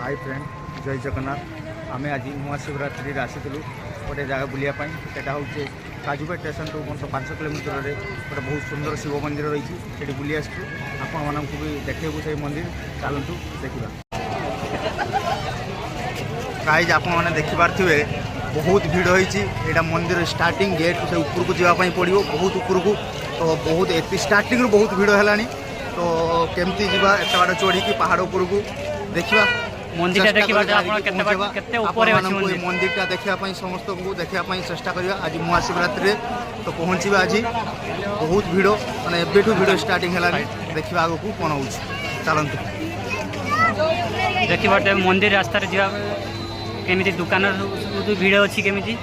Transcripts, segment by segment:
Hi friend जय जगन्नाथ आम आज महाशिवरात्रि आसीलु गोटे जगह बुलायापाई सेटा हूँ काजुपेट स्टेशन टू 5 किलोमीटर गोटे बहुत सुंदर शिव मंदिर रही है बुली आसू आपण मानक भी देखू से मंदिर चलतु देखा गाइज आपण मैंने देखिपारे बहुत भीड़ होती यहाँ मंदिर स्टार्टिंग गेट से ऊपर को जावाई पड़ो बहुत ऊपर को तो बहुत एत स्टार्टिंग बहुत भीड़ है तो केमती जीवा एत बाड़ चढ़ी पहाड़ ऊपर को देखा मंदिर देखा समस्त को देखापी चेष्टा करवा आज महाशिवरात्रि तो पहुँचा आज बहुत भीड़ मैंने एबेठू भीड़ स्टार्टिंग है देखा आग को कौन हो चलतु देखिए मंदिर रास्ता केमी दुकान भीड़ अच्छी केमी देखु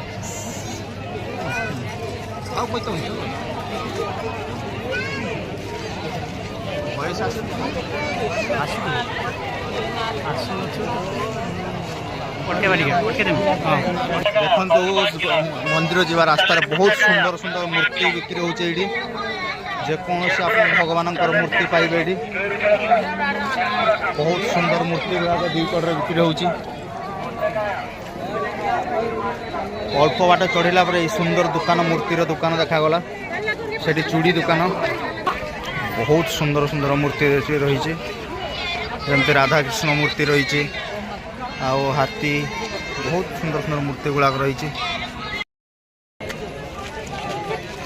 मंदिर जा रास्तार बहुत सुंदर सुंदर मूर्ति बिक्री होती जेकोसी आप भगवान मूर्ति पाइबे ये बहुत सुंदर मूर्ति गुड़ाक दी कड़े बिक्री होती अल्प बाट चढ़ला सुंदर दुकान मूर्तिर दुकान देखागला से चूड़ी दुकान बहुत सुंदर सुंदर मूर्ति रही जमती राधा कृष्ण मूर्ति रही हाथी बहुत सुंदर सुंदर मूर्ति गुड़ाक रही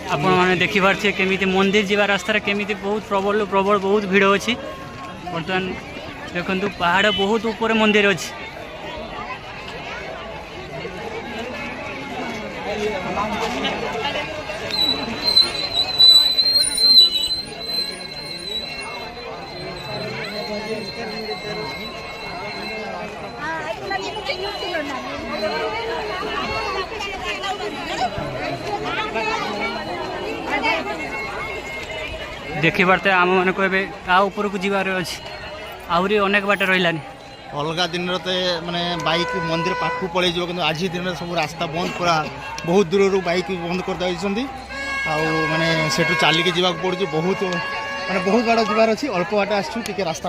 आपण मैंने देखिपारे केमी मंदिर जा रास्तार केमी बहुत प्रबल प्रबल बहुत भीड़ अच्छी बर्तमान देखु पहाड़ बहुत ऊपर मंदिर अच्छी देखी पारते आम मान को ऊपर को जीवार अच्छी आहरी अनेक बाट रही अलग दिन माने बाइक मंदिर पाखु पलि कि आज दिन सब रास्ता बंद पूरा बहुत दूर बाइक बंद कर माने सेठू चलिकी जावाक पड़ुछि बहुत माने बहुत बाड़ जीवार अच्छी अल्प बाट आसछु टिके रास्ता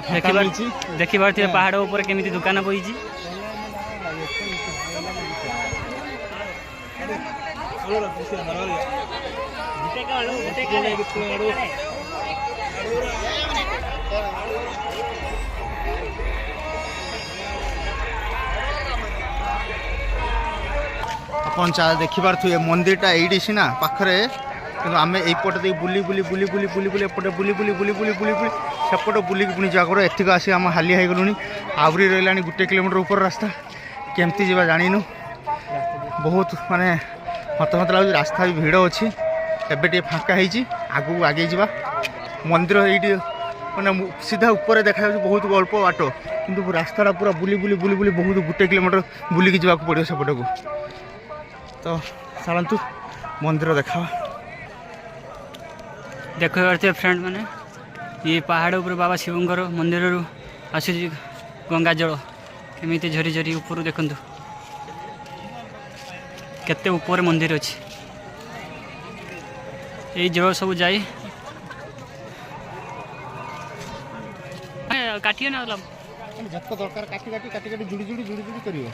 देखी पारते पहाड़ ऊपर केमी दुकान बही अपन देखिपारे मंदिरटा ये सीना पाखरे कि आम यपटे बुली बुली बुली बुली बुली बुली एपटे बुली बुली बुली बुली बुली बुली सेपट बुलिक पुणी जागर एतिक आसी आम हालिया हो गलुनी आहरी रहा 1 किलोमीटर ऊपर रास्ता केमती जावा जानिनु बहुत माने मत मत लगे रास्ता भी भीड़ अच्छी एबे टे फाँका आगू आगे जा मंदिर ये मैंने सीधा ऊपर देखा बहुत अल्प बाट कि रास्ता पूरा बुली बुली बुली बुली बहुत 1 किलोमीटर बुलिकी जावाक पड़ो सेपट को तो चलतु मंदिर देखा देखते फ्रेंड मैंने ये पहाड़ ऊपर बाबा शिवंकर मंदिर आस गंगा जल केमी झरी झरी ऊपर देखु केते ऊपर मंदिर अच्छी यही जल सब जाए काटिए ना जत दरकार काटी काटी काटी काटी जुड़ी जुड़ी जुड़ी जुड़ी करियो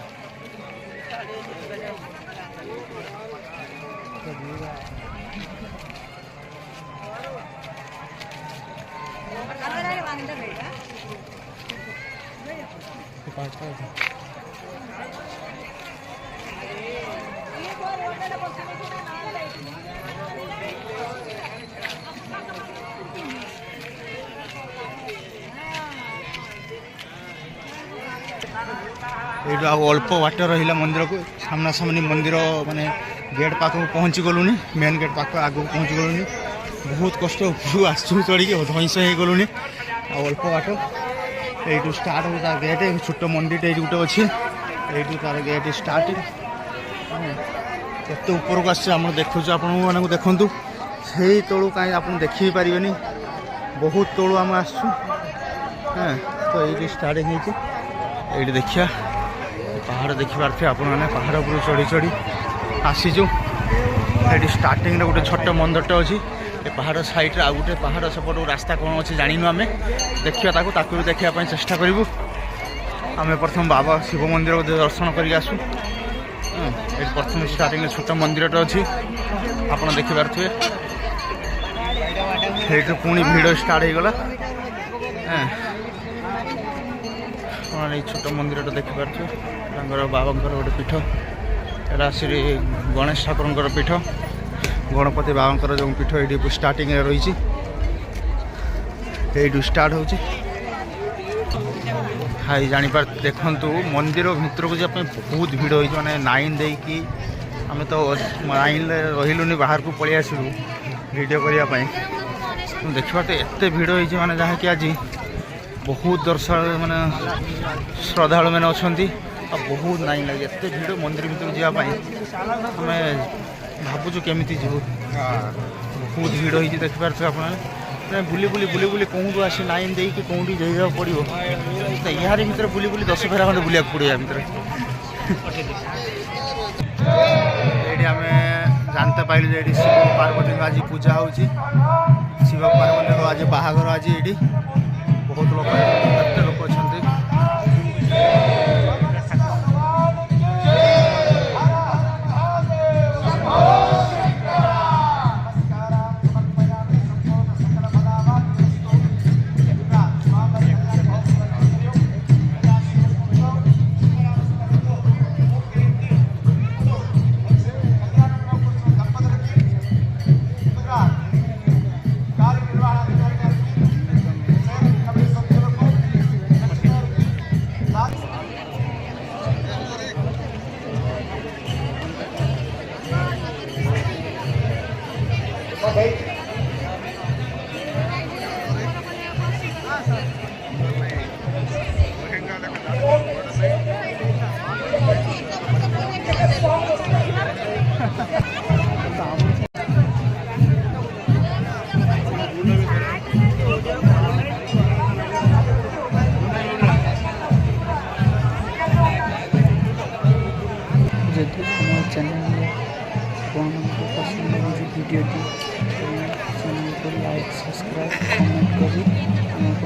ये अल्प बाट रहा मंदिर को सामना सामनी मंदिर माने गेट पाख पहुँची गलुनी मेन गेट पाख आग पहुँची गलुनी बहुत कष्ट ऊपर आसू चढ़ी धईस हो गलुनी अल्प बाट यू स्टार्ट हो गेट छोट मंदिर ये गोटे अच्छे यू तार गेट स्टार्ट केत ऊपर को आम देखु आपण देखु से तलू कहीं आप देखी पारे बहुत तलू आम आसू तो ये स्टार्ट ये देखिया पहाड़ देखिपारे आप पहाड़ उपर चढ़ी चढ़ी आसीचु ये स्टार्टिंग गोटे छोट मंदिरटे अच्छी ये पहाड़ साइड आ गए पहाड़ सेपट रास्ता कौन अच्छे जानू आम देखा भी देखापी चेष्टा करूँ आम प्रथम बाबा शिव मंदिर को दर्शन करके आसू। ये प्रथम स्टार्टिंग छोट मंदिरटा अच्छी आप देखिपे। ये पुणी भिड़ स्टार्ट हो गला। छोट मंदिरटा देखिपे बाबा गोटे पीठ एटा श्री गणेश ठाकुर पीठ गणपति बाबा जो पीठ ये स्टार्टिंग रही स्टार्ट हो जापार देखु मंदिर भर को जाए बहुत भिड़ हो मैंने लाइन दे कि आम तो लाइन रही बाहर को पलि आसलु वीडियो करने देखा तो एत भिड़ हो मैंने जहाँकि आज बहुत दर्शक मैंने श्रद्धालु मैंने अच्छा बहुत लाइन लगे एत भिड़ मंदिर भर जावाई आम भावुँ केमी जीव बहुत भिड़ हो देखिपे आप बुली बुली बुली बुली कौटू आसी लाइन दे कि कौटी जाइए पड़ो तो यार भर बुली बुली 10 फेरा खंडे बुलिया पड़े या भर ये आम जानते पाइलु जे शिव पार्वती आज पूजा हो शिव पार्वती आज बाहाघर आज ये बहुत लोग एत लोग अच्छा जदि आम चैनल आपको पसंद भिडियोटी चैनल को लाइक सब्सक्राइब कमेंट कर